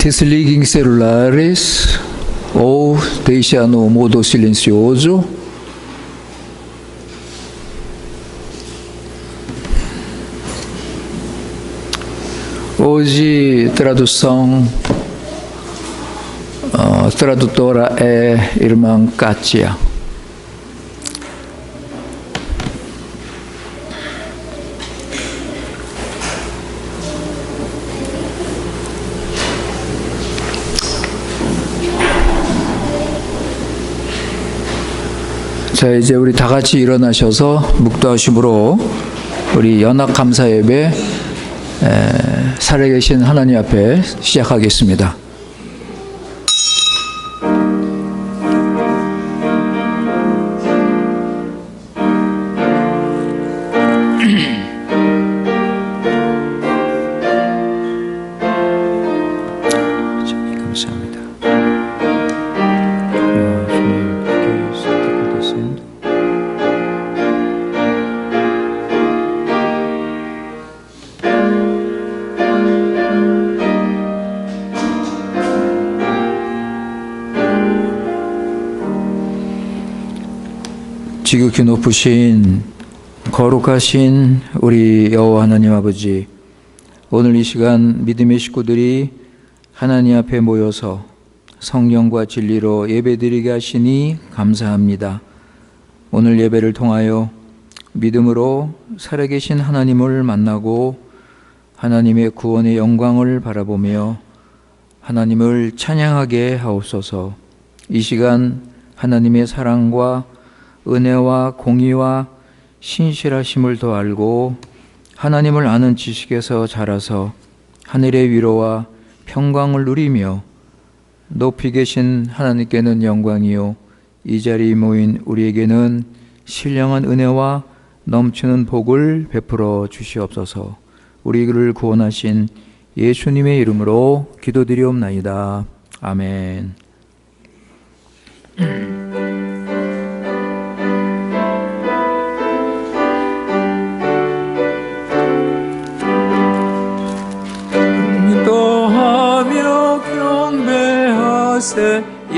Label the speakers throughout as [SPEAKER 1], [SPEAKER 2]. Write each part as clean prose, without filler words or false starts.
[SPEAKER 1] Desligue celulares ou deixa no modo silencioso. Hoje, tradutora é irmã Kátia. 자, 이제 우리 다 같이 일어나셔서 묵도하심으로 우리 연합감사 예배 살아계신 하나님 앞에 시작하겠습니다. 지극히 높으신 거룩하신 우리 여호와 하나님 아버지, 오늘 이 시간 믿음의 식구들이 하나님 앞에 모여서 성령과 진리로 예배드리게 하시니 감사합니다. 오늘 예배를 통하여 믿음으로 살아계신 하나님을 만나고 하나님의 구원의 영광을 바라보며 하나님을 찬양하게 하옵소서. 이 시간 하나님의 사랑과 은혜와 공의와 신실하심을 더 알고 하나님을 아는 지식에서 자라서 하늘의 위로와 평강을 누리며 높이 계신 하나님께는 영광이요 이 자리에 모인 우리에게는 신령한 은혜와 넘치는 복을 베풀어 주시옵소서. 우리를 구원하신 예수님의 이름으로 기도드리옵나이다. 아멘.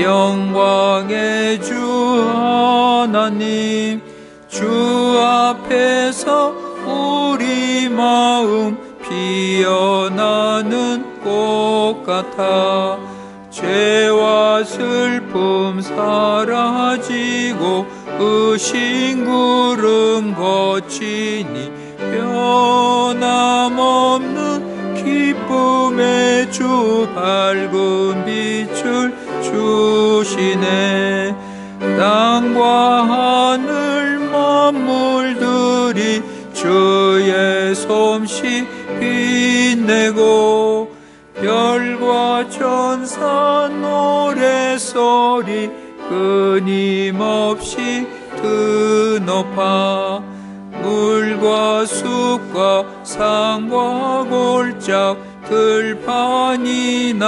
[SPEAKER 2] 영광의 주 하나님, 주 앞에서 우리 마음 피어나는 꽃 같아 죄와 슬픔 사라지고 의심 구름 거치니 변함없는 기쁨의 주 밝은 빛을 주시네. 땅과 하늘 만물들이 주의 솜씨 빛내고 별과 천사 노래소리 끊임없이 드높아 물과 숲과 산과 골짝 들판이나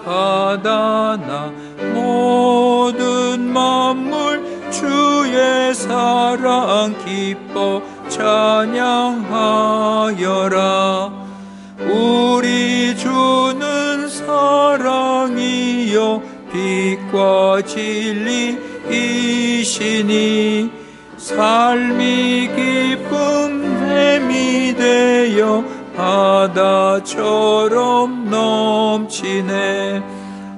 [SPEAKER 2] 바다나 모든 만물 주의 사랑 기뻐 찬양하여라. 우리 주는 사랑이요 빛과 진리이시니 삶이 기쁨 샘이 되어 바다처럼 넘치네.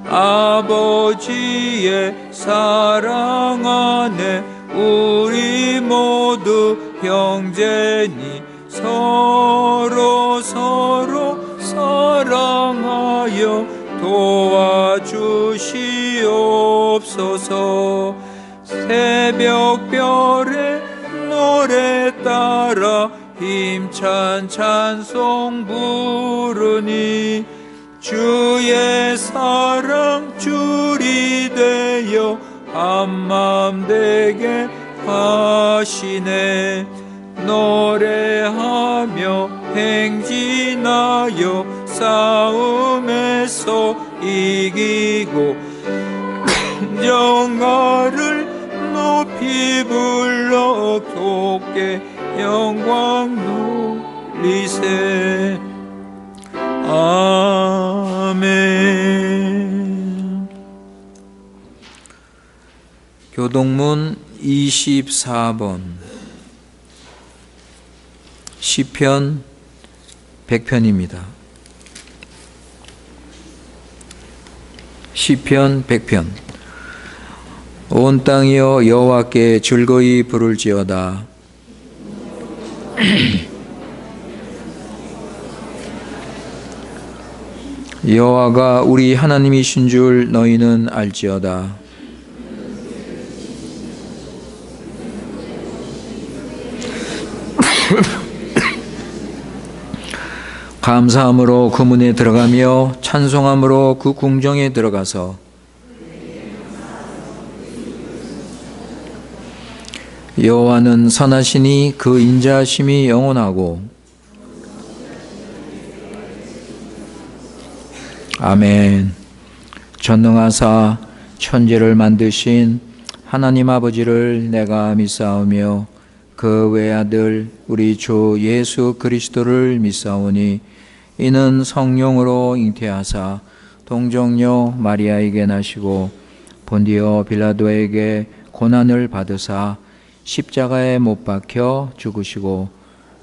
[SPEAKER 2] 아버지의 사랑 안에 우리 모두 형제니 서로 사랑하여 도와주시옵소서. 새벽별의 노래 따라 힘찬 찬송 부르니 주의 사랑 줄이 되어 한맘 되게 하시네. 노래하며 행진하여 싸움에 애써 이기고 정가를 높이 불러 돕게 영광 돌리세. 아멘. 교동문 24번 시편 100편입니다. 시편 100편. 온 땅이여 여호와께 즐거이 부를지어다. 여호와가 우리 하나님이신 줄 너희는 알지어다. 감사함으로 그 문에 들어가며 찬송함으로 그 궁정에 들어가서 여호와는 선하시니 그 인자하심이 영원하고. 아멘. 전능하사 천지를 만드신 하나님 아버지를 내가 믿사오며 그 외아들 우리 주 예수 그리스도를 믿사오니 이는 성령으로 잉태하사 동정녀 마리아에게 나시고 본디오 빌라도에게 고난을 받으사 십자가에 못 박혀 죽으시고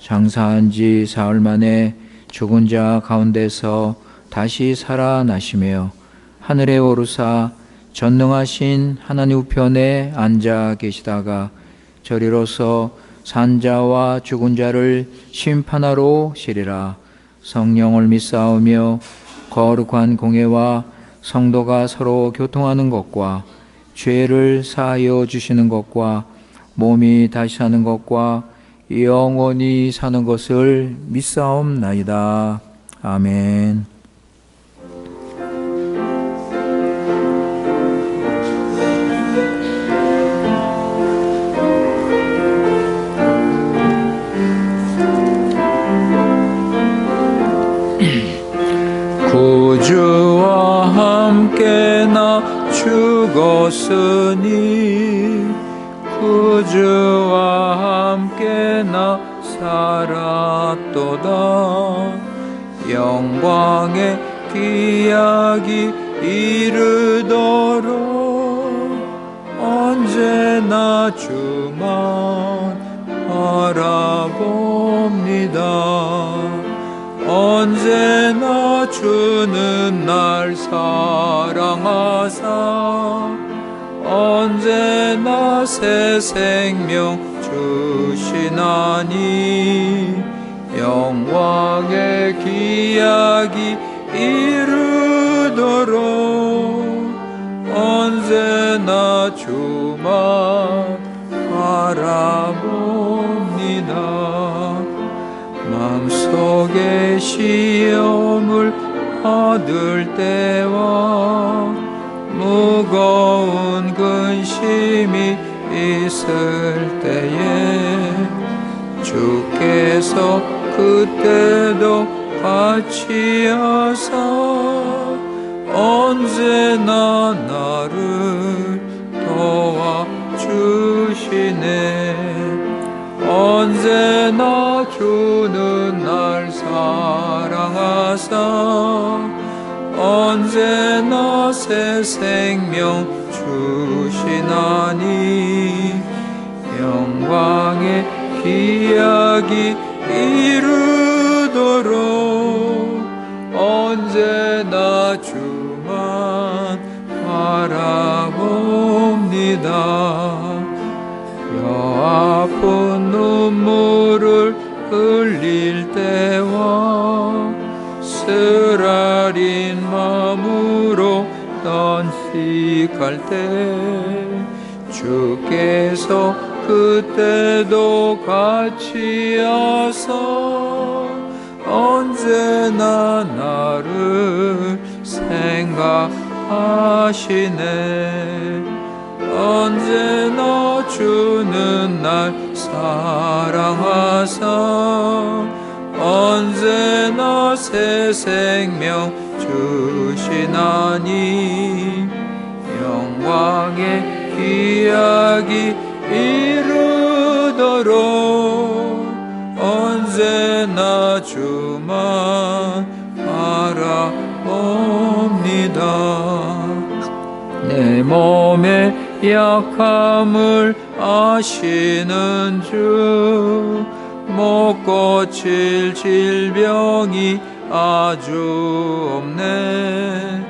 [SPEAKER 2] 장사한 지 사흘 만에 죽은 자 가운데서 다시 살아나시며 하늘에 오르사 전능하신 하나님 우편에 앉아 계시다가 저리로서 산자와 죽은 자를 심판하러 시리라. 성령을 믿사오며 거룩한 공예와 성도가 서로 교통하는 것과 죄를 사하여 주시는 것과 몸이 다시 사는 것과 영원히 사는 것을 믿사옵나이다. 아멘. 구주와 함께 나 죽었으니 구주와 함께 나 살았도다. 영광의 기약이 이르도록 언제나 주만 바라봅니다. 언제나 주는 날 사랑하사 언제나 새 생명 주시나니 영광의 기약이 이르도록 언제나 주만 바라봅니다. 마음속에 시험을 받을 때와 무거운 근심이 있을 때에 주께서 그때도 같이 하사 언제나 나를 도와주시네. 언제나 주는 날 사랑하사 언제나 새 생명 주시나니 영광의 기약이 이르도록 언제나 주만 바라봅니다. 아픈 눈물을 흘릴 때와 쓰라린 마음으로 던식할 때 주께서 그때도 같이 하사 언제나 나를 생각하시네. 언제나 주는 날 사랑하사 언제나 새 생명 주시네. 주시나니 영광의 기약이 이르도록 언제나 주만 바라봅니다. 내 몸의 약함을 아시는 주, 못 고칠 질병이 아주 없네.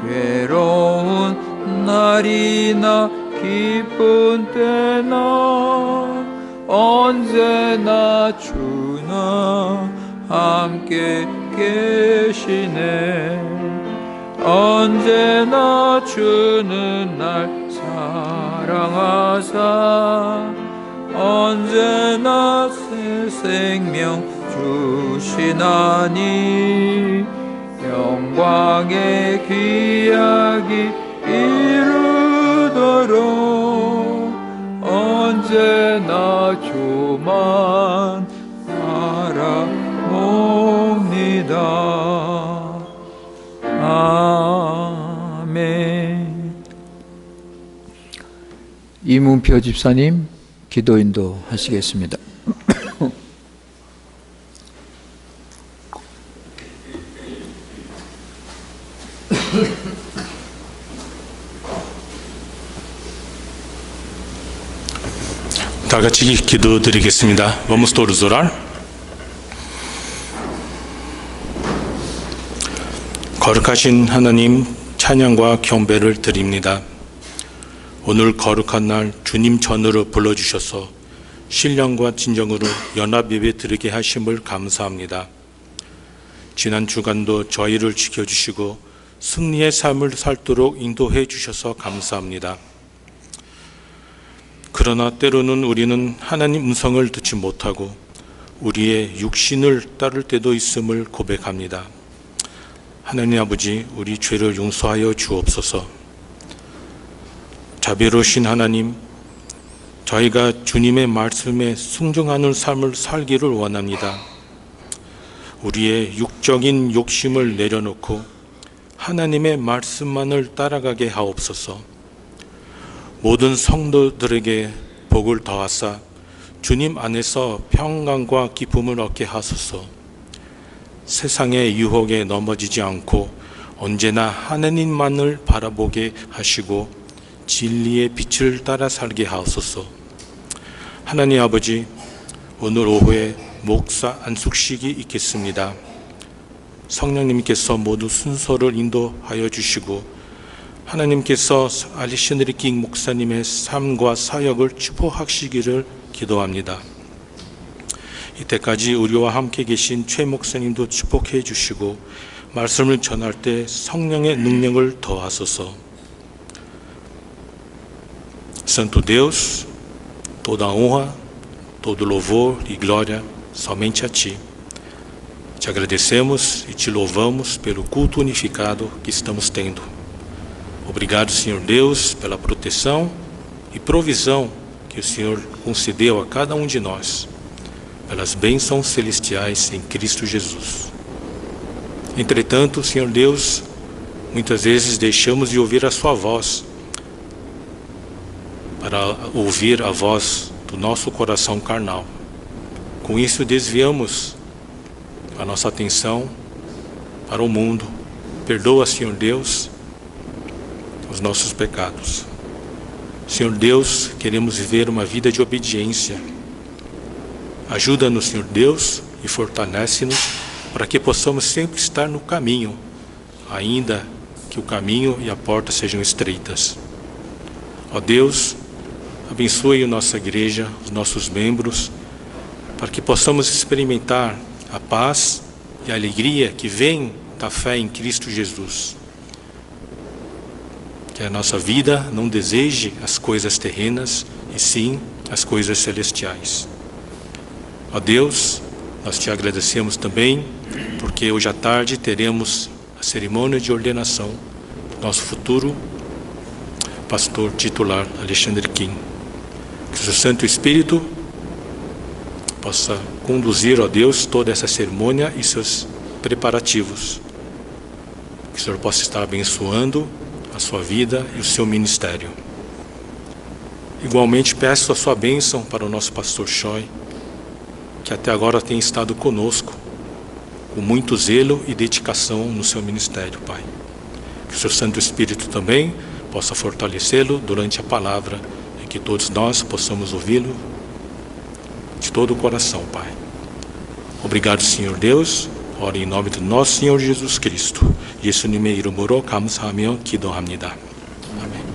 [SPEAKER 2] 괴로운 날이나 기쁜 때나 언제나 주나 함께 계시네. 언제나 주는 날 사랑하사 언제나 새 생명 주시나니 영광의 기약이 이르도록 언제나 주만 바라봅니다. 아멘. 이문표 집사님 기도 인도 하시겠습니다.
[SPEAKER 3] 다 같이 기도드리겠습니다. Vamos todos orar. 거룩하신 하나님, 찬양과 경배를 드립니다. 오늘 거룩한 날 주님 전으로 불러주셔서 신령과 진정으로 연합 예배 드리게 하심을 감사합니다. 지난 주간도 저희를 지켜주시고 승리의 삶을 살도록 인도해 주셔서 감사합니다. 그러나 때로는 우리는 하나님 음성을 듣지 못하고 우리의 육신을 따를 때도 있음을 고백합니다. 하나님 아버지, 우리 죄를 용서하여 주옵소서. 자비로우신 하나님, 저희가 주님의 말씀에 순종하는 삶을 살기를 원합니다. 우리의 육적인 욕심을 내려놓고 하나님의 말씀만을 따라가게 하옵소서. 모든 성도들에게 복을 더하사 주님 안에서 평강과 기쁨을 얻게 하소서. 세상의 유혹에 넘어지지 않고 언제나 하나님만을 바라보게 하시고 진리의 빛을 따라 살게 하옵소서. 하나님 아버지, 오늘 오후에 목사 안숙식이 있겠습니다. 성령님께서 모두 순서를 인도하여 주시고 하나님께서 알렉산드리 킹 목사님의 삶과 사역을 축복하시기를 기도합니다. 이때까지 우리와 함께 계신 최 목사님도 축복해 주시고 말씀을 전할 때 성령의 능력을 더하소서. Santo Deus, toda honra, todo louvor e glória somente a Ti. Te agradecemos e Te louvamos pelo culto unificado que estamos tendo. Obrigado, Senhor Deus, pela proteção e provisão que o Senhor concedeu a cada um de nós, pelas bênçãos celestiais em Cristo Jesus. Entretanto, Senhor Deus, muitas vezes deixamos de ouvir a Sua voz para ouvir a voz do nosso coração carnal. Com isso, desviamos a nossa atenção para o mundo. Perdoa, Senhor Deus, os nossos pecados. Senhor Deus, queremos viver uma vida de obediência. Ajuda-nos, Senhor Deus, e fortalece-nos para que possamos sempre estar no caminho, ainda que o caminho e a porta sejam estreitas. Ó Deus, abençoe a nossa igreja, os nossos membros, para que possamos experimentar a paz e a alegria que vem da fé em Cristo Jesus. Que a nossa vida não deseje as coisas terrenas, e sim as coisas celestiais. Ó Deus, nós Te agradecemos também, porque hoje à tarde teremos a cerimônia de ordenação do nosso futuro pastor titular, Alexandre Kim. Que o seu Santo Espírito possa conduzir, ó Deus, toda essa cerimônia e seus preparativos. Que o Senhor possa estar abençoando a sua vida e o seu ministério. Igualmente peço a sua bênção para o nosso pastor Choi, que até agora tem estado conosco, com muito zelo e dedicação no seu ministério, Pai. Que o seu Santo Espírito também possa fortalecê-lo durante a palavra e que todos nós possamos ouvi-lo de todo o coração, Pai. Obrigado, Senhor Deus. Oro em nome do nosso Senhor Jesus Cristo. 예수님의 이름으로 감사하며 기도합니다. 아멘.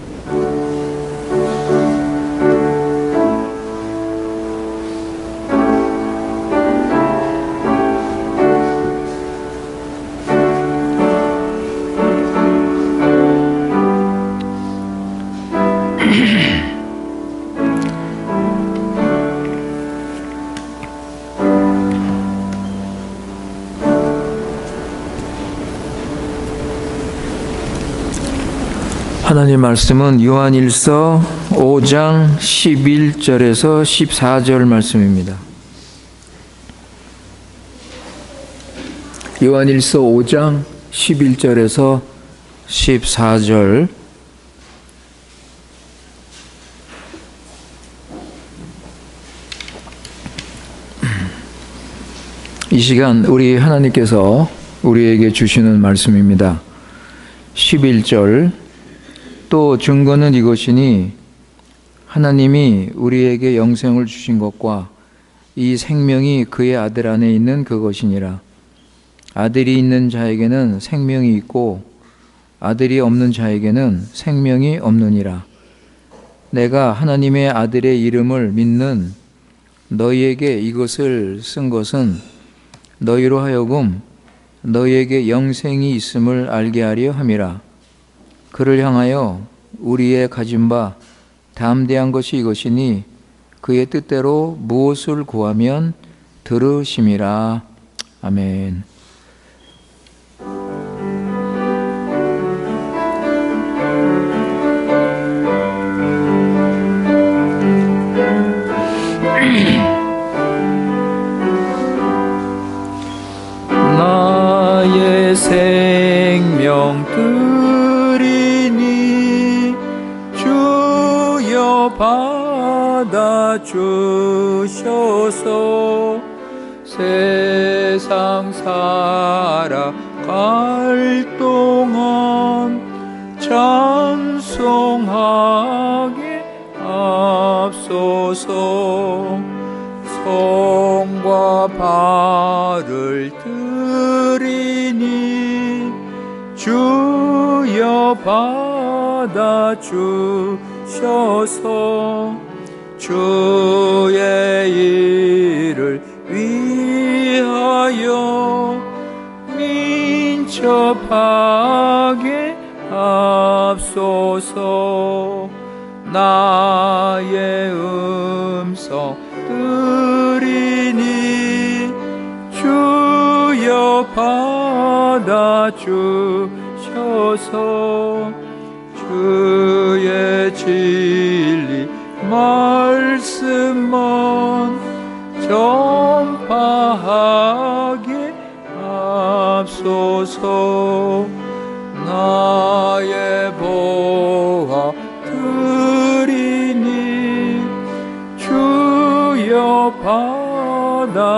[SPEAKER 1] 하나님 말씀은 요한일서 5장 11절에서 14절 말씀입니다. 요한일서 5장 11절에서 14절. 이 시간 우리 하나님께서 우리에게 주시는 말씀입니다. 11절. 또 증거는 이것이니 하나님이 우리에게 영생을 주신 것과 이 생명이 그의 아들 안에 있는 그것이니라. 아들이 있는 자에게는 생명이 있고 아들이 없는 자에게는 생명이 없느니라. 내가 하나님의 아들의 이름을 믿는 너희에게 이것을 쓴 것은 너희로 하여금 너희에게 영생이 있음을 알게 하려 함이라. 그를 향하여 우리의 가진 바 담대한 것이 이것이니 그의 뜻대로 무엇을 구하면 들으심이라. 아멘.
[SPEAKER 2] 나의 생명 드리니 주여 받아주셔서 세상 살아갈 동안 찬송하게 앞서서 손과 발을 드리니 주여 받아주셔서 주의 일을 위하여 민첩하게 앞서서 나의 음성 드리니 주여 받아주셔서 주의 진리 말씀만 전파하게 앞서서 나의 보화 드리니 주여 받아주셔서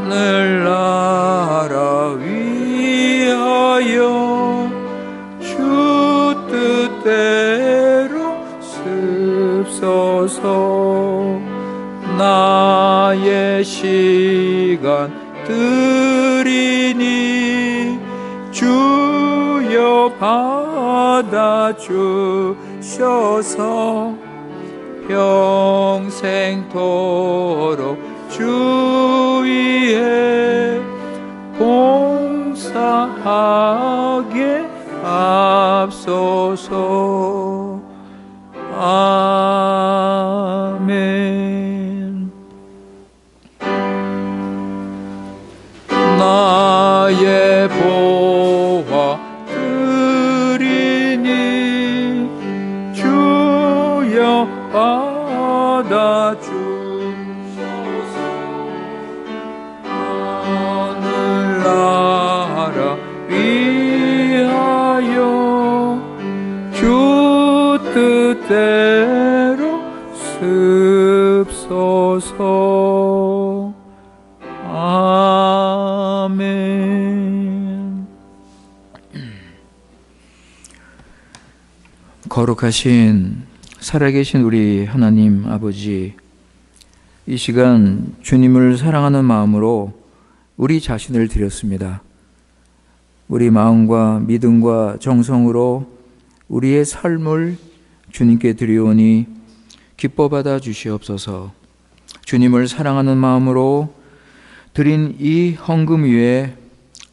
[SPEAKER 2] 늘 나라 위하여 주 뜻대로 습소서 나의 시간 드리니 주여 받아주셔서 평생토록 주 위에 봉사하게 앞서서 아멘. 나의 보화 드리니 주여 받아주소서.
[SPEAKER 1] 거룩하신 살아계신 우리 하나님 아버지, 이 시간 주님을 사랑하는 마음으로 우리 자신을 드렸습니다. 우리 마음과 믿음과 정성으로 우리의 삶을 주님께 드리오니 기뻐 받아 주시옵소서. 주님을 사랑하는 마음으로 드린 이 헌금 위에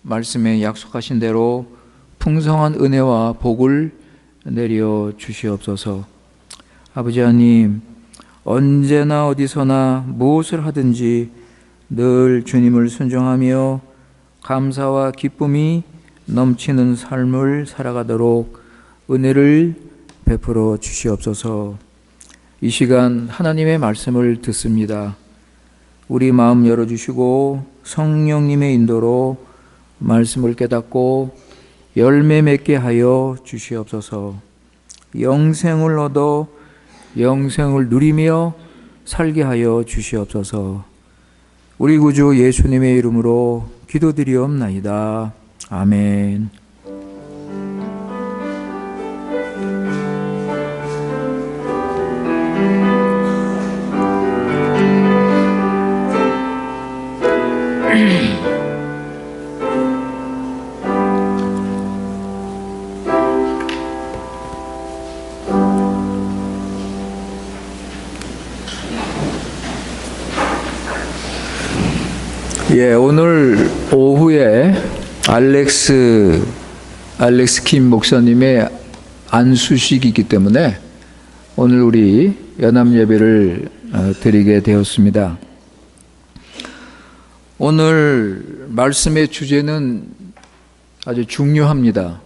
[SPEAKER 1] 말씀에 약속하신 대로 풍성한 은혜와 복을 내려 주시옵소서. 아버지 하나님, 언제나 어디서나 무엇을 하든지 늘 주님을 순종하며 감사와 기쁨이 넘치는 삶을 살아가도록 은혜를 베풀어 주시옵소서. 이 시간 하나님의 말씀을 듣습니다. 우리 마음 열어주시고 성령님의 인도로 말씀을 깨닫고 열매 맺게 하여 주시옵소서. 영생을 얻어 영생을 누리며 살게 하여 주시옵소서. 우리 구주 예수님의 이름으로 기도드리옵나이다. 아멘. 오늘 오후에 알렉스 킴 목사님의 안수식이기 때문에 오늘 우리 연합 예배를 드리게 되었습니다. 오늘 말씀의 주제는 아주 중요합니다.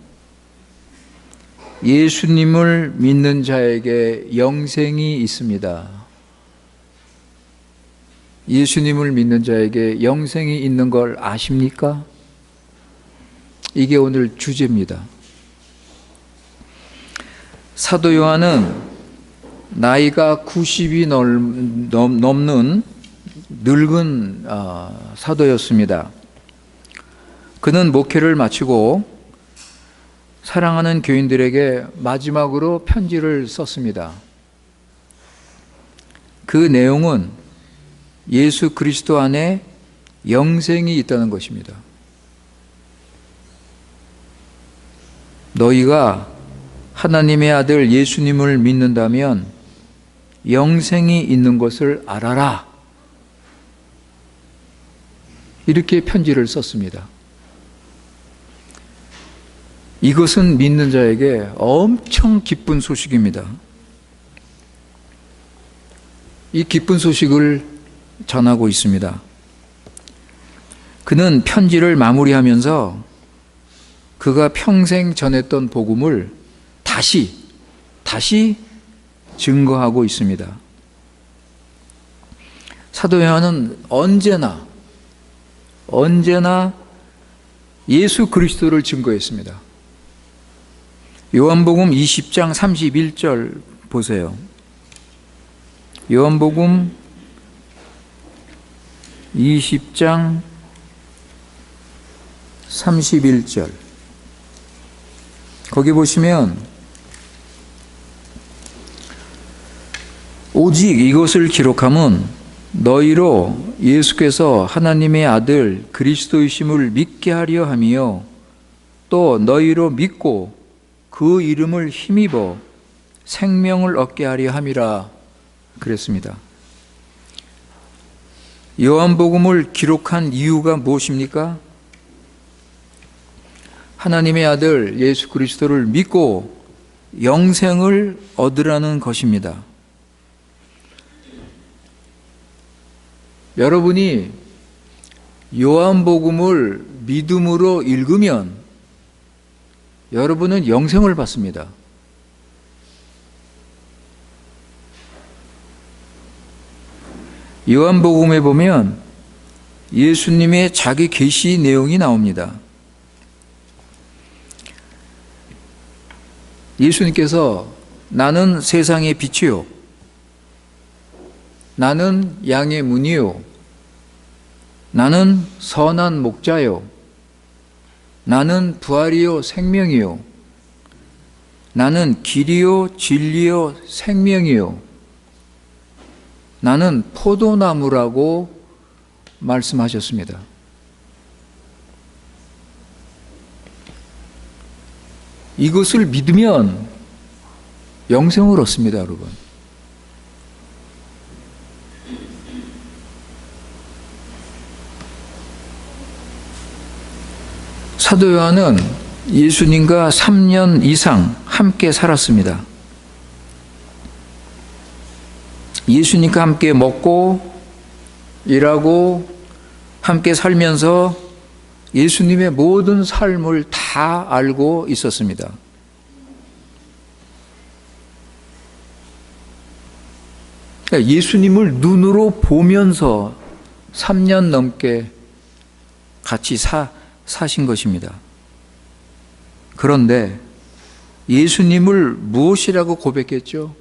[SPEAKER 1] 예수님을 믿는 자에게 영생이 있습니다. 예수님을 믿는 자에게 영생이 있는 걸 아십니까? 이게 오늘 주제입니다. 사도 요한은 나이가 90이 넘는 늙은 사도였습니다. 그는 목회를 마치고 사랑하는 교인들에게 마지막으로 편지를 썼습니다. 그 내용은 예수 그리스도 안에 영생이 있다는 것입니다. 너희가 하나님의 아들 예수님을 믿는다면 영생이 있는 것을 알아라. 이렇게 편지를 썼습니다. 이것은 믿는 자에게 엄청 기쁜 소식입니다. 이 기쁜 소식을 전하고 있습니다. 그는 편지를 마무리하면서 그가 평생 전했던 복음을 다시 증거하고 있습니다. 사도 요한은 언제나 예수 그리스도를 증거했습니다. 요한복음 20장 31절 보세요. 요한복음 20장 31절. 거기 보시면 오직 이것을 기록함은 너희로 예수께서 하나님의 아들 그리스도이심을 믿게 하려 하며 또 너희로 믿고 그 이름을 힘입어 생명을 얻게 하려 함이라 그랬습니다. 요한복음을 기록한 이유가 무엇입니까? 하나님의 아들 예수 그리스도를 믿고 영생을 얻으라는 것입니다. 여러분이 요한복음을 믿음으로 읽으면 여러분은 영생을 받습니다. 요한복음에 보면 예수님의 자기 계시 내용이 나옵니다. 예수님께서 나는 세상의 빛이요 나는 양의 문이요 나는 선한 목자요 나는 부활이요 생명이요 나는 길이요 진리요 생명이요. 나는 포도나무라고 말씀하셨습니다. 이것을 믿으면 영생을 얻습니다, 여러분. 사도 요한은 예수님과 3년 이상 함께 살았습니다. 예수님과 함께 먹고 일하고 함께 살면서 예수님의 모든 삶을 다 알고 있었습니다. 예수님을 눈으로 보면서 3년 넘게 같이 사신 것입니다. 그런데 예수님을 무엇이라고 고백했죠?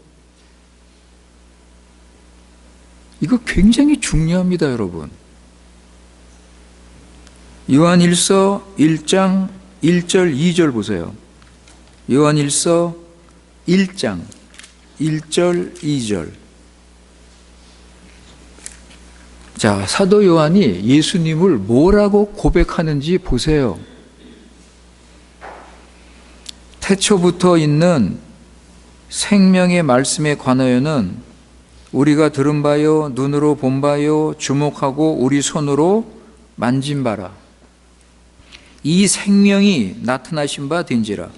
[SPEAKER 1] 이거 굉장히 중요합니다, 여러분. 요한일서 1장 1절 2절 보세요. 요한일서 1장 1절 2절. 자, 사도 요한이 예수님을 뭐라고 고백하는지 보세요. 태초부터 있는 생명의 말씀에 관하여는 우리가 들은 바요, 눈으로 본 바요, 주목하고 우리 손으로 만진 바라. 이 생명이 나타나신 바 된지라.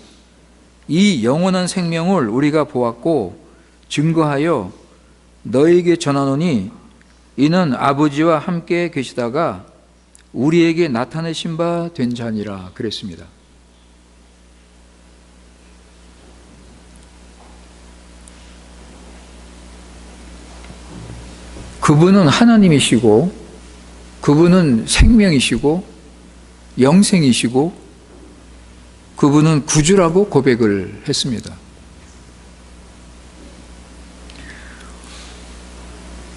[SPEAKER 1] 이 영원한 생명을 우리가 보았고 증거하여 너에게 전하노니 이는 아버지와 함께 계시다가 우리에게 나타내신 바 된 자니라 그랬습니다. 그분은 하나님이시고 그분은 생명이시고 영생이시고 그분은 구주라고 고백을 했습니다.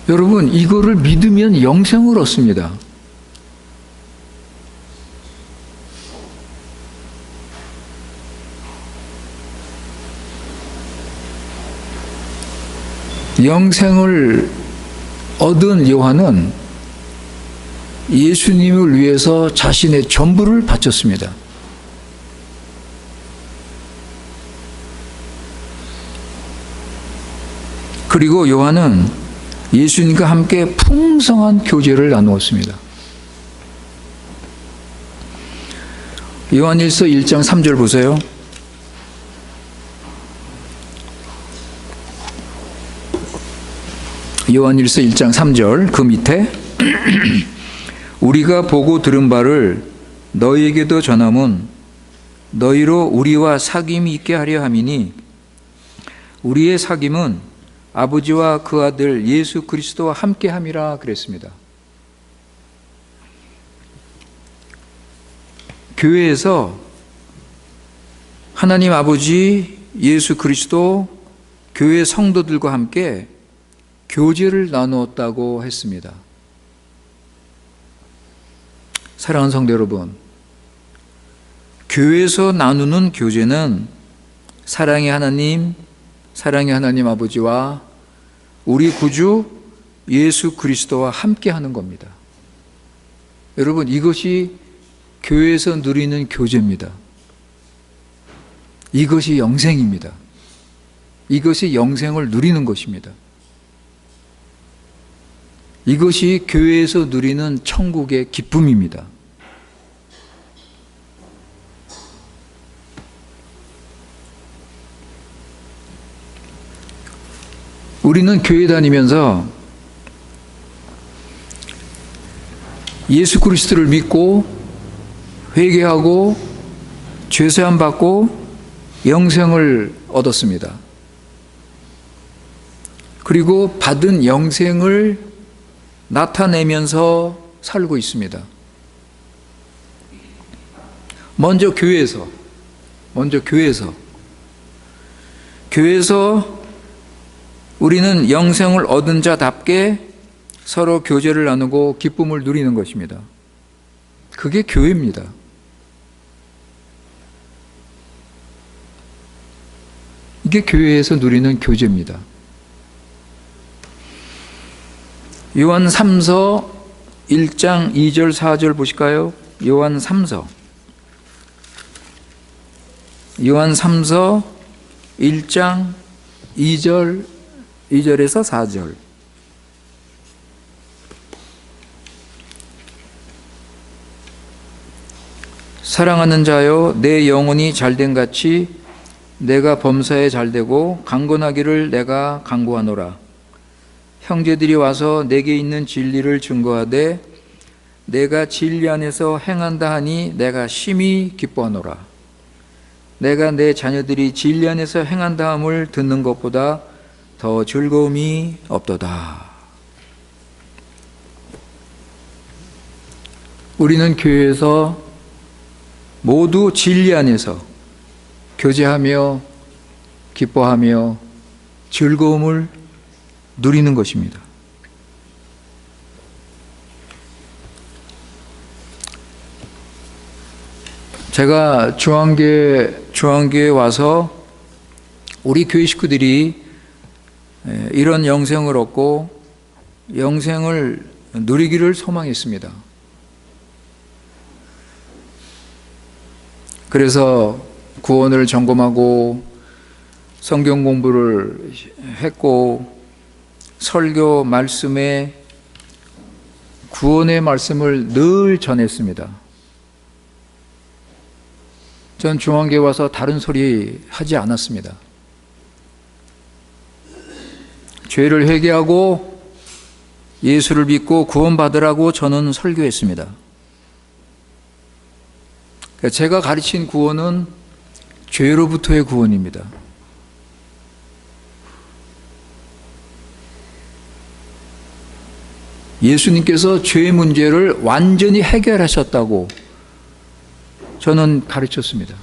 [SPEAKER 1] 여러분, 이거를 믿으면 영생을 얻습니다. 영생을 얻은 요한은 예수님을 위해서 자신의 전부를 바쳤습니다. 그리고 요한은 예수님과 함께 풍성한 교제를 나누었습니다. 요한일서 1장 3절 보세요. 요한일서 1장 3절 그 밑에 우리가 보고 들은 바를 너희에게도 전함은 너희로 우리와 사귐이 있게 하려 함이니 우리의 사귐은 아버지와 그 아들 예수 그리스도와 함께 함이라 그랬습니다. 교회에서 하나님 아버지 예수 그리스도 교회 성도들과 함께 교제를 나누었다고 했습니다. 사랑하는 성도 여러분, 교회에서 나누는 교제는 사랑의 하나님 아버지와 우리 구주 예수 그리스도와 함께 하는 겁니다. 여러분, 이것이 교회에서 누리는 교제입니다. 이것이 영생입니다. 이것이 영생을 누리는 것입니다. 이것이 교회에서 누리는 천국의 기쁨입니다. 우리는 교회 다니면서 예수 그리스도를 믿고 회개하고 죄사함 받고 영생을 얻었습니다. 그리고 받은 영생을 나타내면서 살고 있습니다. 먼저 교회에서 우리는 영생을 얻은 자답게 서로 교제를 나누고 기쁨을 누리는 것입니다. 그게 교회입니다. 이게 교회에서 누리는 교제입니다. 요한 3서 1장 2절 4절 보실까요? 요한 3서 1장 2절에서 4절. 사랑하는 자여, 내 영혼이 잘된 같이 내가 범사에 잘되고 강건하기를 내가 간구하노라. 형제들이 와서 내게 있는 진리를 증거하되 내가 진리 안에서 행한다 하니 내가 심히 기뻐하노라. 내가 내 자녀들이 진리 안에서 행한다 함을 듣는 것보다 더 즐거움이 없도다. 우리는 교회에서 모두 진리 안에서 교제하며 기뻐하며 즐거움을 누리는 것입니다. 제가 중앙교회에 와서 우리 교회 식구들이 이런 영생을 얻고 영생을 누리기를 소망했습니다. 그래서 구원을 점검하고 성경 공부를 했고 설교 말씀에 구원의 말씀을 늘 전했습니다. 전 중앙교회 와서 다른 소리 하지 않았습니다. 죄를 회개하고 예수를 믿고 구원받으라고 저는 설교했습니다. 제가 가르친 구원은 죄로부터의 구원입니다. 예수님께서 죄 문제를 완전히 해결하셨다고 저는 가르쳤습니다.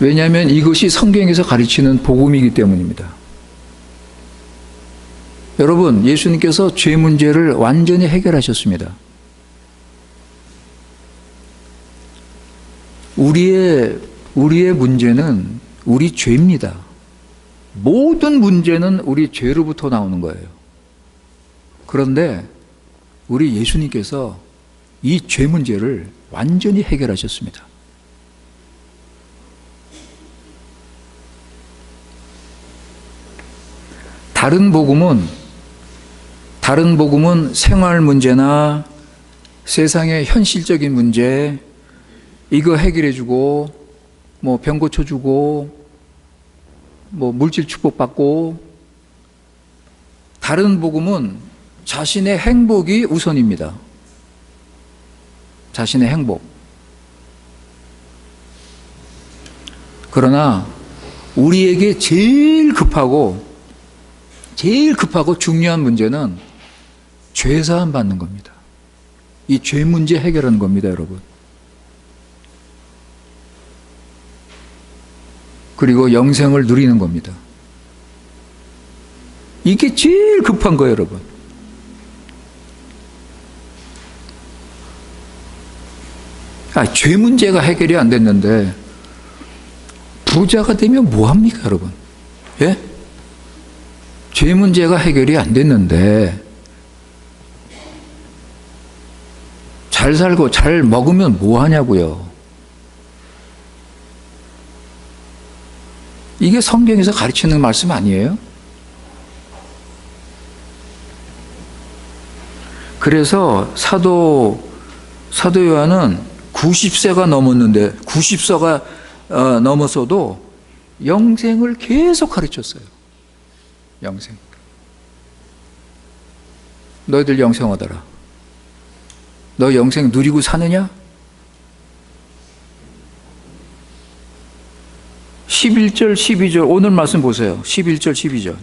[SPEAKER 1] 왜냐하면 이것이 성경에서 가르치는 복음이기 때문입니다. 여러분, 예수님께서 죄 문제를 완전히 해결하셨습니다. 우리의 문제는 우리 죄입니다. 모든 문제는 우리 죄로부터 나오는 거예요. 그런데 우리 예수님께서 이 죄 문제를 완전히 해결하셨습니다. 다른 복음은 생활 문제나 세상의 현실적인 문제, 이거 해결해주고, 병 고쳐주고, 물질 축복받고, 다른 복음은 자신의 행복이 우선입니다. 자신의 행복. 그러나 우리에게 제일 급하고 중요한 문제는 죄사함 받는 겁니다. 이 죄 문제 해결하는 겁니다, 여러분. 그리고 영생을 누리는 겁니다. 이게 제일 급한 거예요, 여러분. 죄 문제가 해결이 안 됐는데 부자가 되면 뭐합니까, 여러분? 예? 죄 문제가 해결이 안 됐는데 잘 살고 잘 먹으면 뭐 하냐고요. 이게 성경에서 가르치는 말씀 아니에요? 그래서 사도 요한은 90세가 넘었는데 90세가 넘었어도 영생을 계속 가르쳤어요. 영생. 너희들 영생 얻어라. 너 영생 누리고 사느냐? 11절, 12절, 오늘 말씀 보세요. 11절, 12절.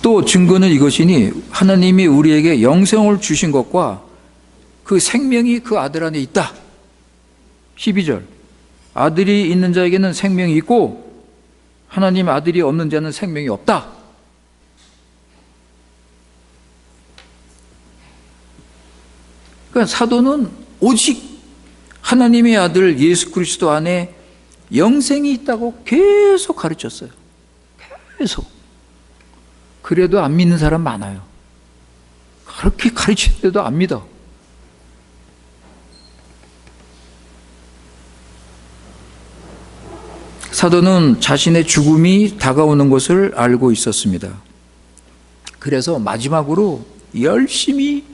[SPEAKER 1] 또 증거는 이것이니 하나님이 우리에게 영생을 주신 것과 그 생명이 그 아들 안에 있다. 12절. 아들이 있는 자에게는 생명이 있고 하나님 아들이 없는 자는 생명이 없다. 그러니까 사도는 오직 하나님의 아들 예수 그리스도 안에 영생이 있다고 계속 가르쳤어요. 계속. 그래도 안 믿는 사람 많아요. 그렇게 가르치는데도 안 믿어. 사도는 자신의 죽음이 다가오는 것을 알고 있었습니다. 그래서 마지막으로 열심히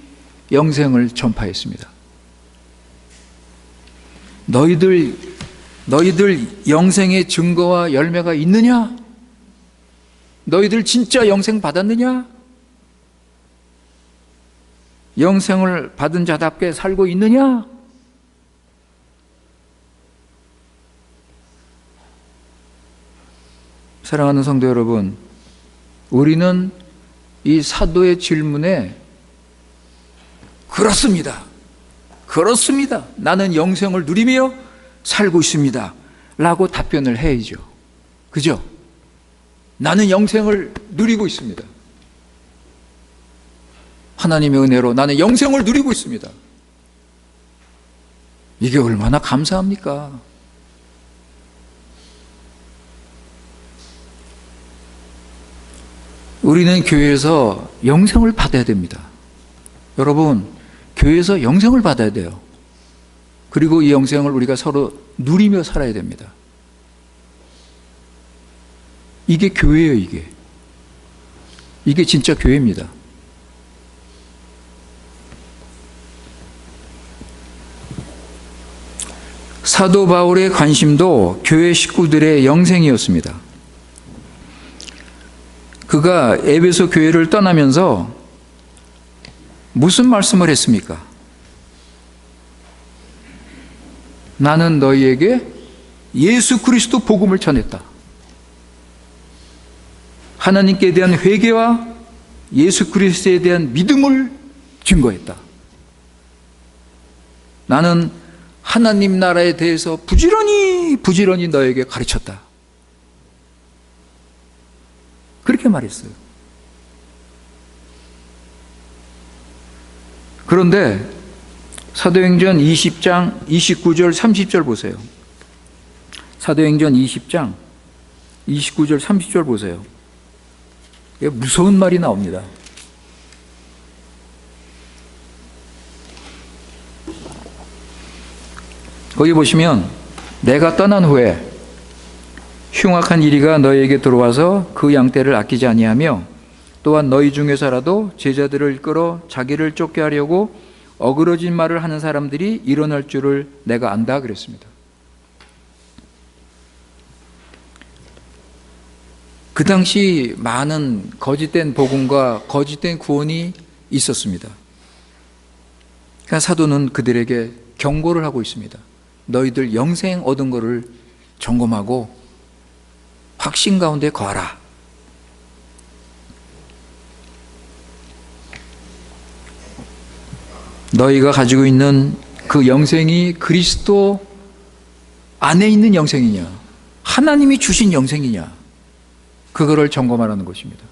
[SPEAKER 1] 영생을 전파했습니다. 너희들 영생의 증거와 열매가 있느냐? 너희들 진짜 영생 받았느냐? 영생을 받은 자답게 살고 있느냐? 사랑하는 성도 여러분, 우리는 이 사도의 질문에 그렇습니다. 그렇습니다. 나는 영생을 누리며 살고 있습니다. 라고 답변을 해야죠. 그죠? 나는 영생을 누리고 있습니다. 하나님의 은혜로 나는 영생을 누리고 있습니다. 이게 얼마나 감사합니까? 우리는 교회에서 영생을 받아야 됩니다. 여러분, 교회에서 영생을 받아야 돼요. 그리고 이 영생을 우리가 서로 누리며 살아야 됩니다. 이게 교회예요, 이게. 이게 진짜 교회입니다. 사도 바울의 관심도 교회 식구들의 영생이었습니다. 그가 에베소 교회를 떠나면서 무슨 말씀을 했습니까? 나는 너희에게 예수 그리스도 복음을 전했다. 하나님께 대한 회개와 예수 그리스도에 대한 믿음을 증거했다. 나는 하나님 나라에 대해서 부지런히 너에게 가르쳤다. 그렇게 말했어요. 그런데 사도행전 20장 29절 30절 보세요. 사도행전 20장 29절 30절 보세요. 이게 무서운 말이 나옵니다. 거기 보시면 내가 떠난 후에 흉악한 이리가 너희에게 들어와서 그 양떼를 아끼지 아니하며 또한 너희 중에서라도 제자들을 끌어 자기를 쫓게 하려고 어그러진 말을 하는 사람들이 일어날 줄을 내가 안다 그랬습니다. 그 당시 많은 거짓된 복음과 거짓된 구원이 있었습니다. 그러니까 사도는 그들에게 경고를 하고 있습니다. 너희들 영생 얻은 것을 점검하고 확신 가운데 거하라. 너희가 가지고 있는 그 영생이 그리스도 안에 있는 영생이냐, 하나님이 주신 영생이냐, 그거를 점검하라는 것입니다.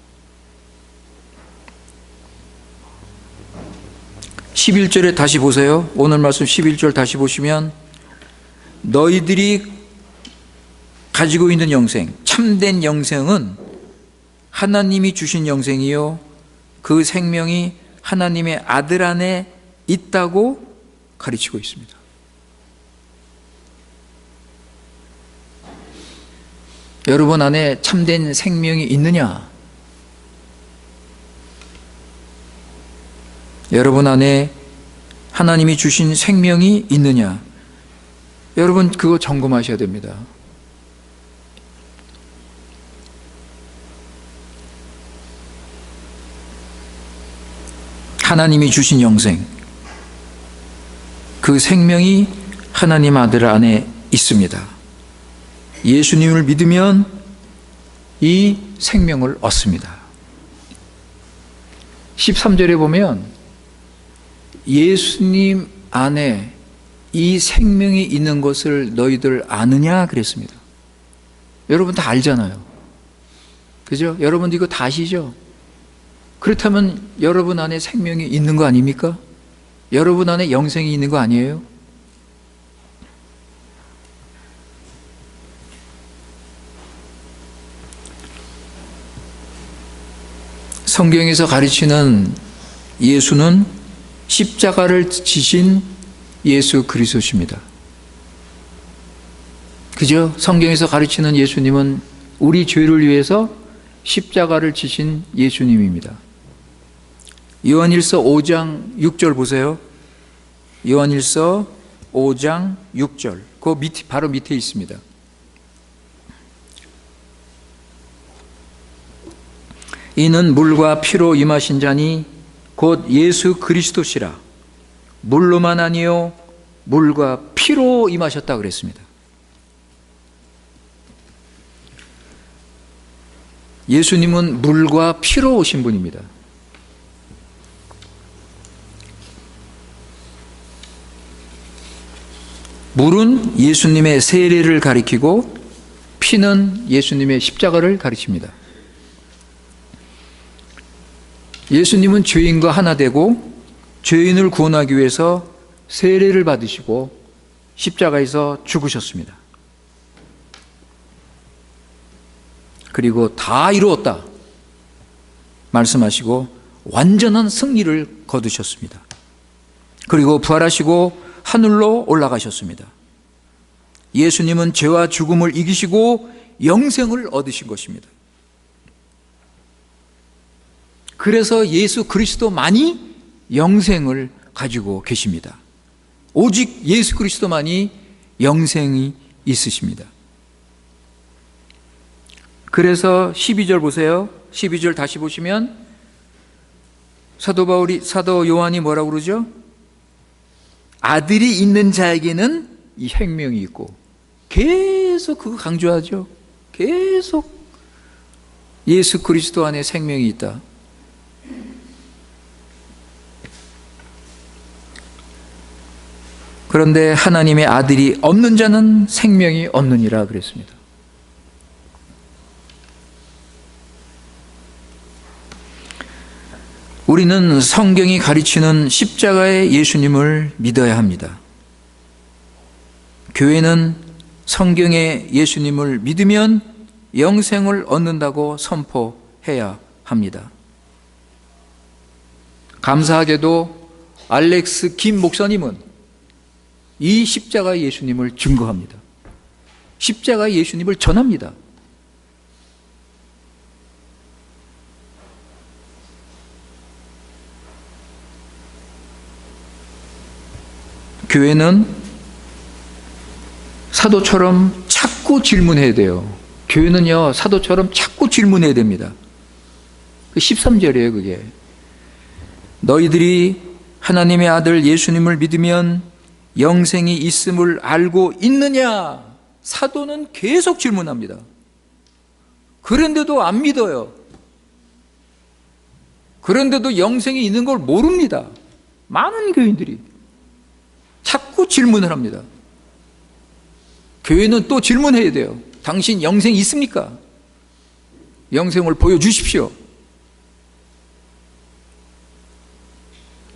[SPEAKER 1] 11절에 다시 보세요. 오늘 말씀 11절 다시 보시면 너희들이 가지고 있는 영생, 참된 영생은 하나님이 주신 영생이요 그 생명이 하나님의 아들 안에 있다고 가르치고 있습니다. 여러분 안에 참된 생명이 있느냐? 여러분 안에 하나님이 주신 생명이 있느냐? 여러분 그거 점검하셔야 됩니다. 하나님이 주신 영생, 그 생명이 하나님 아들 안에 있습니다. 예수님을 믿으면 이 생명을 얻습니다. 13절에 보면 예수님 안에 이 생명이 있는 것을 너희들 아느냐 그랬습니다. 여러분 다 알잖아요. 그죠? 여러분도 이거 다 아시죠? 그렇다면 여러분 안에 생명이 있는 거 아닙니까? 여러분 안에 영생이 있는 거 아니에요? 성경에서 가르치는 예수는 십자가를 지신 예수 그리스도십니다. 그죠? 성경에서 가르치는 예수님은 우리 죄를 위해서 십자가를 지신 예수님입니다. 요한일서 5장 6절 보세요. 요한일서 5장 6절. 그 밑에, 바로 밑에 있습니다. 이는 물과 피로 임하신 자니 곧 예수 그리스도시라. 물로만 아니요 물과 피로 임하셨다 그랬습니다. 예수님은 물과 피로 오신 분입니다. 물은 예수님의 세례를 가리키고 피는 예수님의 십자가를 가리킵니다. 예수님은 죄인과 하나 되고 죄인을 구원하기 위해서 세례를 받으시고 십자가에서 죽으셨습니다. 그리고 다 이루었다 말씀하시고 완전한 승리를 거두셨습니다. 그리고 부활하시고 하늘로 올라가셨습니다. 예수님은 죄와 죽음을 이기시고 영생을 얻으신 것입니다. 그래서 예수 그리스도만이 영생을 가지고 계십니다. 오직 예수 그리스도만이 영생이 있으십니다. 그래서 12절 보세요. 12절 다시 보시면 사도 요한이 뭐라고 그러죠? 아들이 있는 자에게는 이 생명이 있고, 계속 그거 강조하죠. 계속 예수 그리스도 안에 생명이 있다. 그런데 하나님의 아들이 없는 자는 생명이 없느니라 그랬습니다. 우리는 성경이 가르치는 십자가의 예수님을 믿어야 합니다. 교회는 성경의 예수님을 믿으면 영생을 얻는다고 선포해야 합니다. 감사하게도 알렉스 김 목사님은 이 십자가의 예수님을 증거합니다. 십자가의 예수님을 전합니다. 교회는 사도처럼 자꾸 질문해야 돼요. 교회는요, 사도처럼 자꾸 질문해야 됩니다. 13절이에요, 그게. 너희들이 하나님의 아들 예수님을 믿으면 영생이 있음을 알고 있느냐? 사도는 계속 질문합니다. 그런데도 안 믿어요. 그런데도 영생이 있는 걸 모릅니다. 많은 교인들이 자꾸 질문을 합니다. 교회는 또 질문해야 돼요. 당신 영생 있습니까? 영생을 보여주십시오.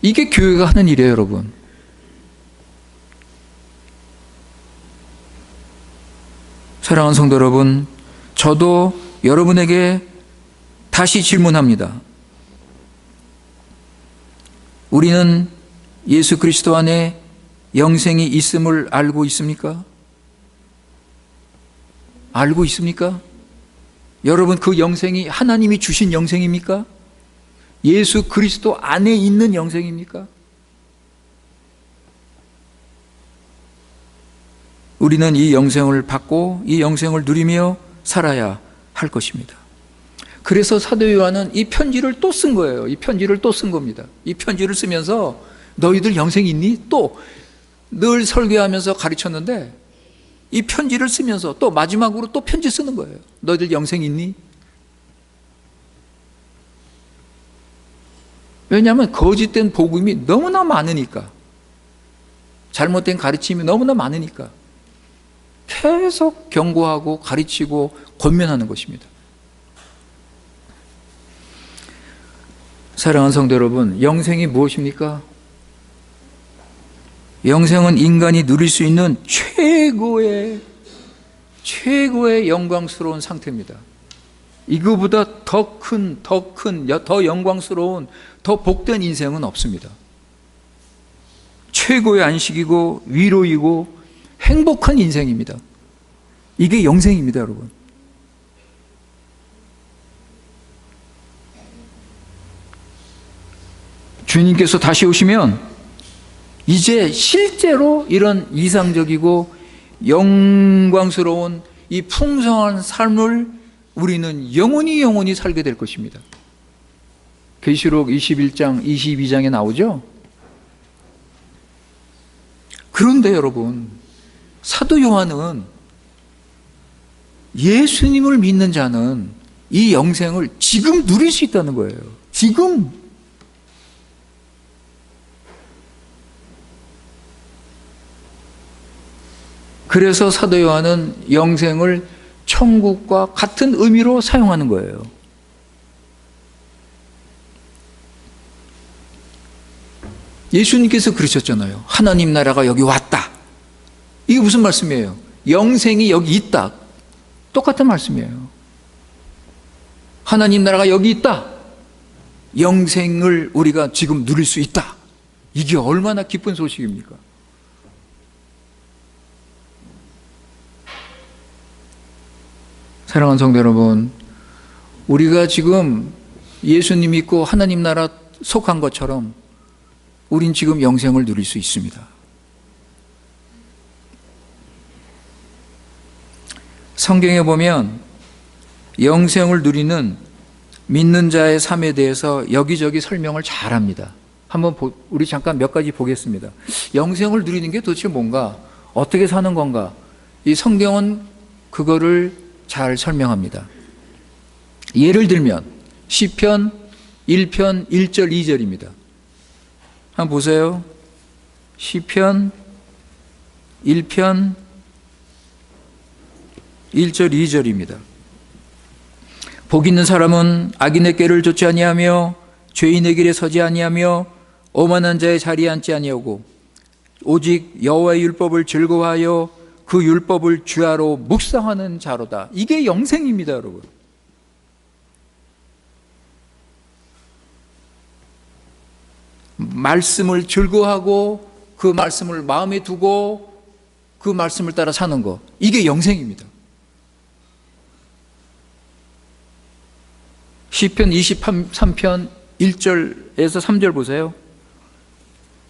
[SPEAKER 1] 이게 교회가 하는 일이에요, 여러분. 사랑하는 성도 여러분, 저도 여러분에게 다시 질문합니다. 우리는 예수 그리스도 안에 영생이 있음을 알고 있습니까? 알고 있습니까? 여러분, 그 영생이 하나님이 주신 영생입니까? 예수 그리스도 안에 있는 영생입니까? 우리는 이 영생을 받고 이 영생을 누리며 살아야 할 것입니다. 그래서 사도 요한은 이 편지를 또 쓴 거예요. 이 편지를 또 쓴 겁니다. 이 편지를 쓰면서 너희들 영생 있니? 또 늘 설교하면서 가르쳤는데 이 편지를 쓰면서 또 마지막으로 또 편지 쓰는 거예요. 너희들 영생 있니? 왜냐하면 거짓된 복음이 너무나 많으니까, 잘못된 가르침이 너무나 많으니까 계속 경고하고 가르치고 권면하는 것입니다. 사랑하는 성도 여러분, 영생이 무엇입니까? 영생은 인간이 누릴 수 있는 최고의 영광스러운 상태입니다. 이거보다 더 영광스러운, 더 복된 인생은 없습니다. 최고의 안식이고 위로이고 행복한 인생입니다. 이게 영생입니다, 여러분. 주님께서 다시 오시면 이제 실제로 이런 이상적이고 영광스러운 이 풍성한 삶을 우리는 영원히 살게 될 것입니다. 계시록 21장, 22장에 나오죠? 그런데 여러분, 사도 요한은 예수님을 믿는 자는 이 영생을 지금 누릴 수 있다는 거예요. 지금. 그래서 사도 요한은 영생을 천국과 같은 의미로 사용하는 거예요. 예수님께서 그러셨잖아요. 하나님 나라가 여기 왔다. 이게 무슨 말씀이에요? 영생이 여기 있다. 똑같은 말씀이에요. 하나님 나라가 여기 있다. 영생을 우리가 지금 누릴 수 있다. 이게 얼마나 기쁜 소식입니까? 사랑하는 성도 여러분, 우리가 지금 예수님 믿고 하나님 나라 속한 것처럼 우린 지금 영생을 누릴 수 있습니다. 성경에 보면 영생을 누리는 믿는 자의 삶에 대해서 여기저기 설명을 잘합니다. 한번 우리 잠깐 몇 가지 보겠습니다. 영생을 누리는 게 도대체 뭔가, 어떻게 사는 건가, 이 성경은 그거를 잘 설명합니다. 예를 들면 시편 1편 1절 2절입니다. 한번 보세요. 시편 1편 1절 2절입니다. 복 있는 사람은 악인의 꾀를 좇지 아니하며 죄인의 길에 서지 아니하며 오만한 자의 자리에 앉지 아니하고 오직 여호와의 율법을 즐거워하여 그 율법을 주야로 묵상하는 자로다. 이게 영생입니다, 여러분. 말씀을 즐거워하고 그 말씀을 마음에 두고 그 말씀을 따라 사는 거, 이게 영생입니다. 시편 23편 1절에서 3절 보세요.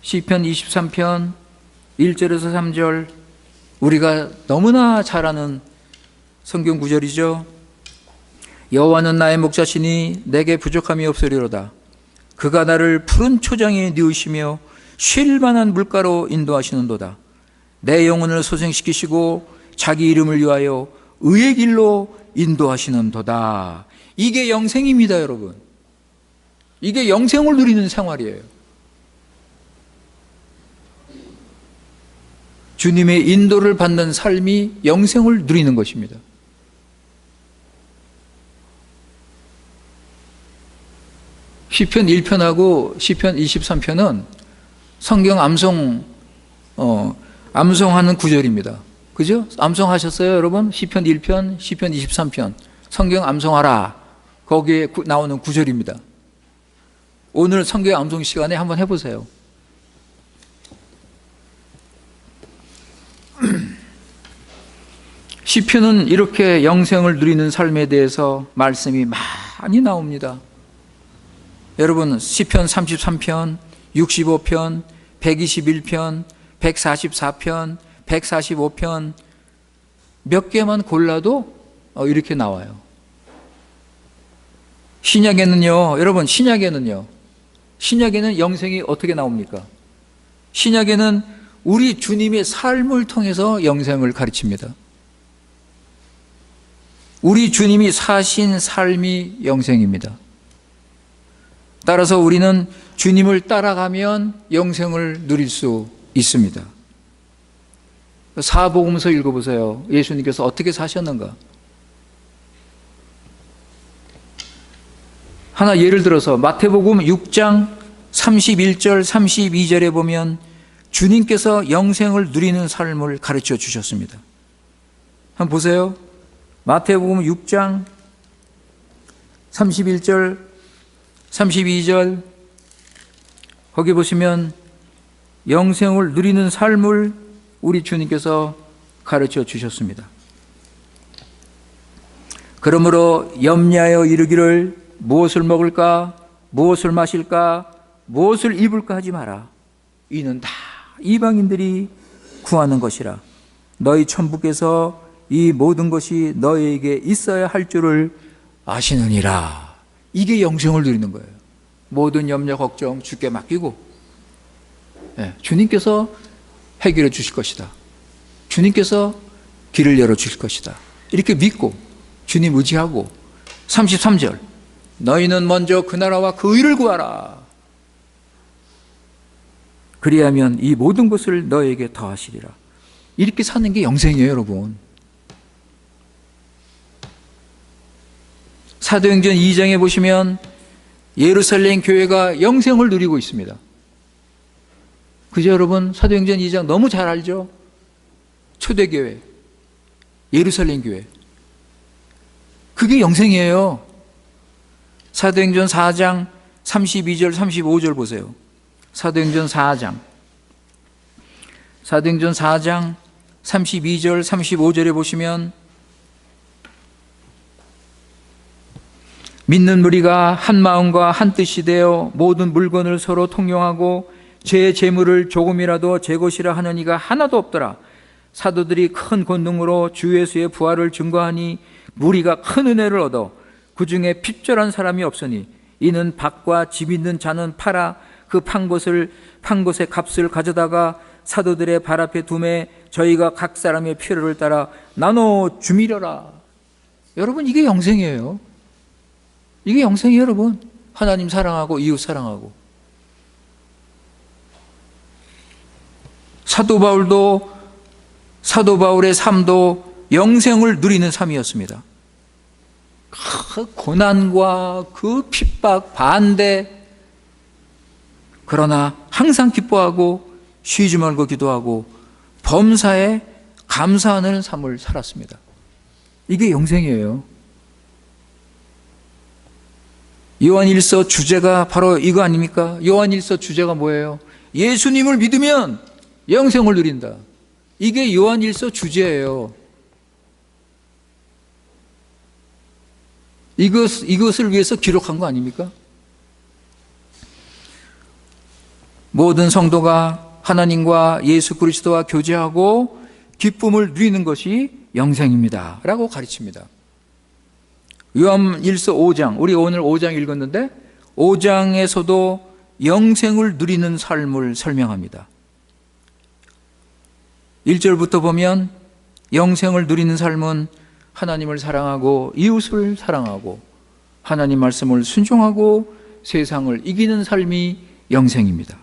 [SPEAKER 1] 시편 23편 1절에서 3절, 우리가 너무나 잘 아는 성경 구절이죠. 여호와는 나의 목자시니 내게 부족함이 없으리로다. 그가 나를 푸른 초장에 누우시며 쉴 만한 물가로 인도하시는도다. 내 영혼을 소생시키시고 자기 이름을 위하여 의의 길로 인도하시는도다. 이게 영생입니다, 여러분. 이게 영생을 누리는 생활이에요. 주님의 인도를 받는 삶이 영생을 누리는 것입니다. 시편 1편하고 시편 23편은 성경 암송하는 구절입니다. 그죠? 암송하셨어요, 여러분? 시편 1편, 시편 23편. 성경 암송하라. 거기에 나오는 구절입니다. 오늘 성경 암송 시간에 한번 해보세요. 시편은 이렇게 영생을 누리는 삶에 대해서 말씀이 많이 나옵니다. 여러분, 시편 33편, 65편, 121편, 144편, 145편 몇 개만 골라도 이렇게 나와요. 신약에는요, 여러분, 신약에는 영생이 어떻게 나옵니까? 신약에는 우리 주님의 삶을 통해서 영생을 가르칩니다. 우리 주님이 사신 삶이 영생입니다. 따라서 우리는 주님을 따라가면 영생을 누릴 수 있습니다. 사복음서 읽어보세요. 예수님께서 어떻게 사셨는가? 하나 예를 들어서 마태복음 6장 31절 32절에 보면 주님께서 영생을 누리는 삶을 가르쳐 주셨습니다. 한번 보세요. 마태복음 6장 31절, 32절 거기 보시면 영생을 누리는 삶을 우리 주님께서 가르쳐 주셨습니다. 그러므로 염려하여 이르기를 무엇을 먹을까, 무엇을 마실까, 무엇을 입을까 하지 마라. 이는 다 이방인들이 구하는 것이라. 너희 천부께서 이 모든 것이 너희에게 있어야 할 줄을 아시느니라. 이게 영생을 누리는 거예요. 모든 염려 걱정 주께 맡기고, 주님께서 해결해 주실 것이다. 주님께서 길을 열어 주실 것이다. 이렇게 믿고 주님 의지하고, 33절 너희는 먼저 그 나라와 그 의를 구하라. 그리하면 이 모든 것을 너희에게 더하시리라. 이렇게 사는 게 영생이에요, 여러분. 사도행전 2장에 보시면 예루살렘 교회가 영생을 누리고 있습니다. 그죠, 여러분? 사도행전 2장 너무 잘 알죠? 초대교회, 예루살렘 교회. 그게 영생이에요. 사도행전 4장 32절 35절 보세요. 사도행전 4장 32절 35절에 보시면 믿는 무리가 한 마음과 한 뜻이 되어 모든 물건을 서로 통용하고 제 재물을 조금이라도 제 것이라 하는 이가 하나도 없더라. 사도들이 큰 권능으로 주 예수의 부활을 증거하니 무리가 큰 은혜를 얻어 그 중에 핍절한 사람이 없으니 이는 밭과 집 있는 자는 팔아 그 판 것의 값을 가져다가 사도들의 발 앞에 두매 저희가 각 사람의 필요를 따라 나눠 주미려라. 여러분, 이게 영생이에요. 이게 영생이에요, 여러분. 하나님 사랑하고 이웃 사랑하고. 사도 바울의 삶도 영생을 누리는 삶이었습니다. 그 고난과 그 핍박, 반대, 그러나 항상 기뻐하고 쉬지 말고 기도하고 범사에 감사하는 삶을 살았습니다. 이게 영생이에요. 요한일서 주제가 바로 이거 아닙니까? 요한일서 주제가 뭐예요? 예수님을 믿으면 영생을 누린다. 이게 요한일서 주제예요. 이것을 위해서 기록한 거 아닙니까? 모든 성도가 하나님과 예수 그리스도와 교제하고 기쁨을 누리는 것이 영생입니다 라고 가르칩니다. 요한일서 5장, 우리 오늘 5장 읽었는데 5장에서도 영생을 누리는 삶을 설명합니다. 1절부터 보면 영생을 누리는 삶은 하나님을 사랑하고 이웃을 사랑하고 하나님 말씀을 순종하고 세상을 이기는 삶이 영생입니다.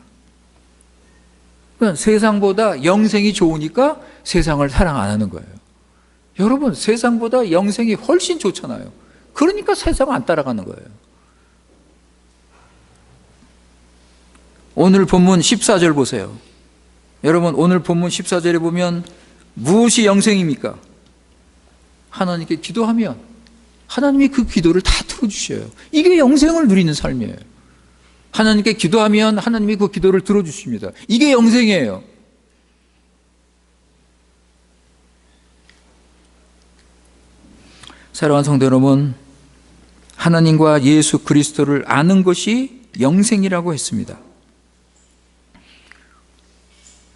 [SPEAKER 1] 그러니까 세상보다 영생이 좋으니까 세상을 사랑 안 하는 거예요. 여러분, 세상보다 영생이 훨씬 좋잖아요. 그러니까 세상 안 따라가는 거예요. 오늘 본문 14절 보세요. 여러분, 오늘 본문 14절에 보면 무엇이 영생입니까? 하나님께 기도하면 하나님이 그 기도를 다 들어주셔요. 이게 영생을 누리는 삶이에요. 하나님께 기도하면 하나님이 그 기도를 들어주십니다. 이게 영생이에요. 사랑하는 성도 여러분, 하나님과 예수 그리스도를 아는 것이 영생이라고 했습니다.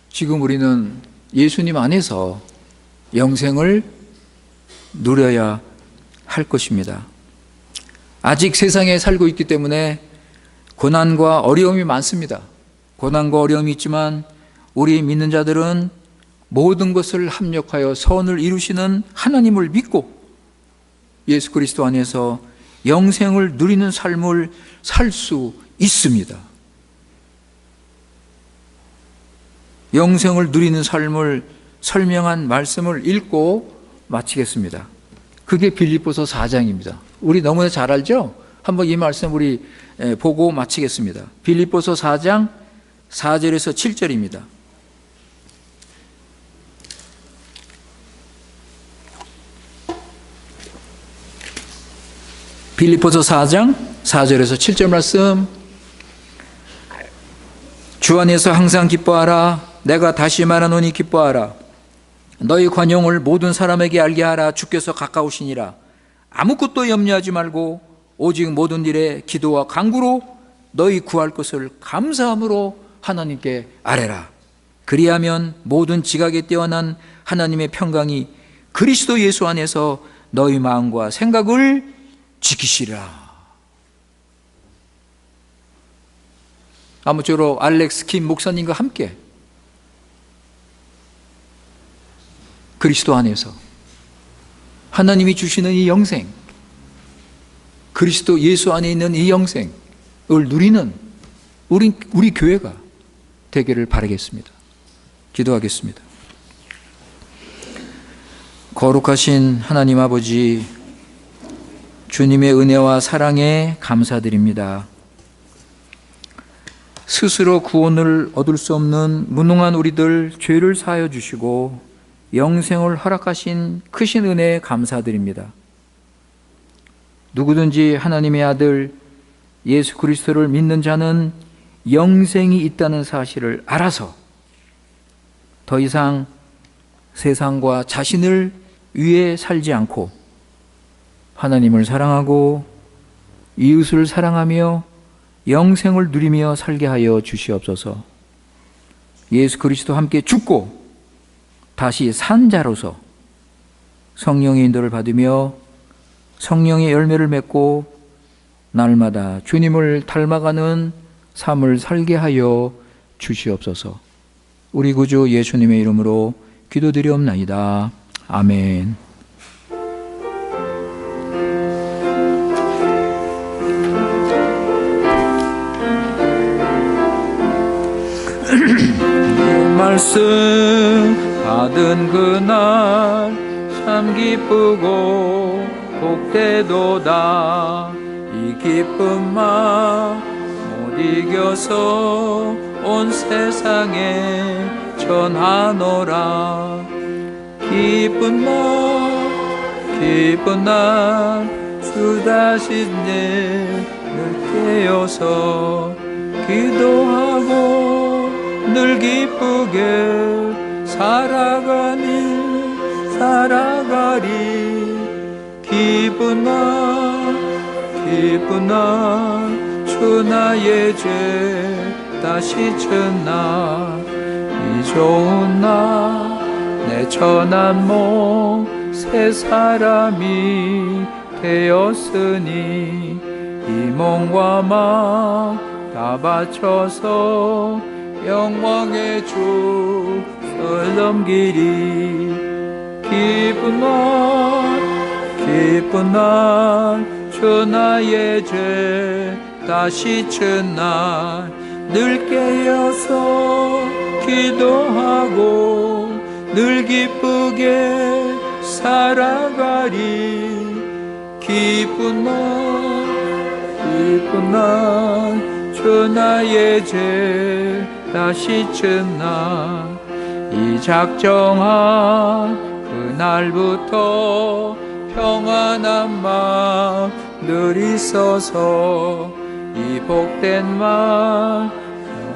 [SPEAKER 1] 지금 우리는 예수님 안에서 영생을 누려야 할 것입니다. 아직 세상에 살고 있기 때문에 고난과 어려움이 많습니다. 고난과 어려움이 있지만 우리 믿는 자들은 모든 것을 합력하여 선을 이루시는 하나님을 믿고 예수 그리스도 안에서 영생을 누리는 삶을 살 수 있습니다. 영생을 누리는 삶을 설명한 말씀을 읽고 마치겠습니다. 그게 빌립보서 4장입니다. 우리 너무나 잘 알죠? 한번 이 말씀 우리 보고 마치겠습니다. 빌립보서 4장 4절에서 7절입니다. 빌립보서 4장 4절에서 7절 말씀. 주 안에서 항상 기뻐하라. 내가 다시 말하노니 기뻐하라. 너희 관용을 모든 사람에게 알게 하라. 주께서 가까우시니라. 아무것도 염려하지 말고 오직 모든 일에 기도와 간구로 너희 구할 것을 감사함으로 하나님께 아뢰라. 그리하면 모든 지각에 뛰어난 하나님의 평강이 그리스도 예수 안에서 너희 마음과 생각을 지키시라. 아무쪼록 알렉스 킴 목사님과 함께 그리스도 안에서 하나님이 주시는 이 영생, 그리스도 예수 안에 있는 이 영생을 누리는 우리 교회가 되기를 바라겠습니다. 기도하겠습니다. 거룩하신 하나님 아버지, 주님의 은혜와 사랑에 감사드립니다. 스스로 구원을 얻을 수 없는 무능한 우리들 죄를 사하여 주시고 영생을 허락하신 크신 은혜에 감사드립니다. 누구든지 하나님의 아들 예수 그리스도를 믿는 자는 영생이 있다는 사실을 알아서 더 이상 세상과 자신을 위해 살지 않고 하나님을 사랑하고 이웃을 사랑하며 영생을 누리며 살게 하여 주시옵소서. 예수 그리스도와 함께 죽고 다시 산 자로서 성령의 인도를 받으며 성령의 열매를 맺고 날마다 주님을 닮아가는 삶을 살게 하여 주시옵소서. 우리 구주 예수님의 이름으로 기도드리옵나이다. 아멘. 말씀 받은 그날 참 기쁘고 복되도다. 이 기쁜 마음 못 이겨서 온 세상에 전하노라. 기쁜 날 주 다시 늘 깨어서 기도하고 늘 기쁘게 살아가리. 기쁜 날 주 나의 죄 다시 쳤나. 이 좋은 날 내 천한 몸 새 사람이 되었으니 이 몸과 마음 다 바쳐서 영광의 주를 넘기리. 기쁜 날 주 나의 죄 다시 친 날 늘 깨어서 기도하고 늘 기쁘게 살아가리. 기쁜 날 주 나의 죄 다시 친 날 이 작정한 그날부터 평안한 마음 늘 있어서 이 복된 말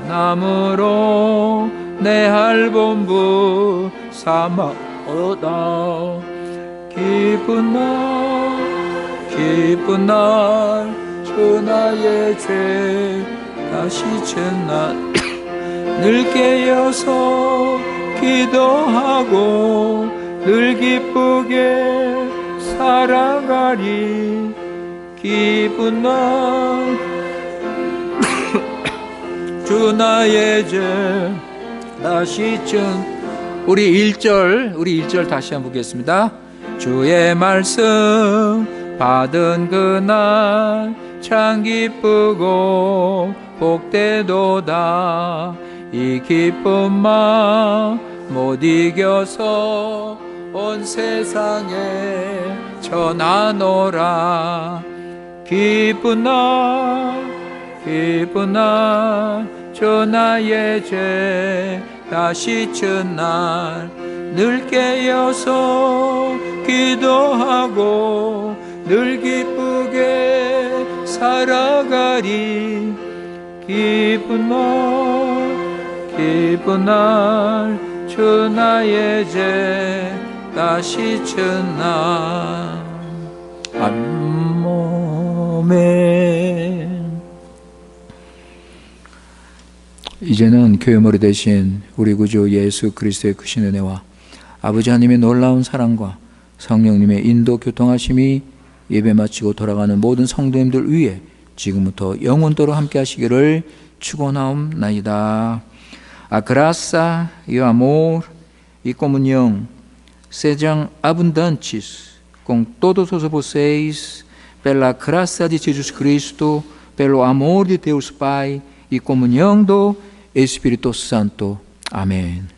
[SPEAKER 1] 남으로 내 할본부 삼아오다. 기쁜 날 주 나의 죄 다시 친 날 늘 깨어서 기도하고 늘 기쁘게 살아가리. 기쁜 날 주 나의 죄 다시 친. 우리 1절 다시 한번 보겠습니다. 주의 말씀 받은 그날 참 기쁘고 복되도다. 이 기쁜 마음 못 이겨서 온 세상에 전하노라. 기쁜 날 주 나의 죄 다시 친 날 늘 깨어서 기도하고 늘 기쁘게 살아가리. 기쁜 날 주 나의 죄 다시 쳤나. 아멘. 이제는 교회 머리 대신 우리 구주 예수 그리스도의 크신 은혜와 아버지 하나님의 놀라운 사랑과 성령님의 인도 교통하심이 예배 마치고 돌아가는 모든 성도님들 위해 지금부터 영원토록 함께 하시기를 축원하옵나이다. A graça e o amor e comunhão sejam abundantes com todos vocês, pela graça de Jesus Cristo, pelo amor de Deus Pai e comunhão do Espírito Santo. Amém.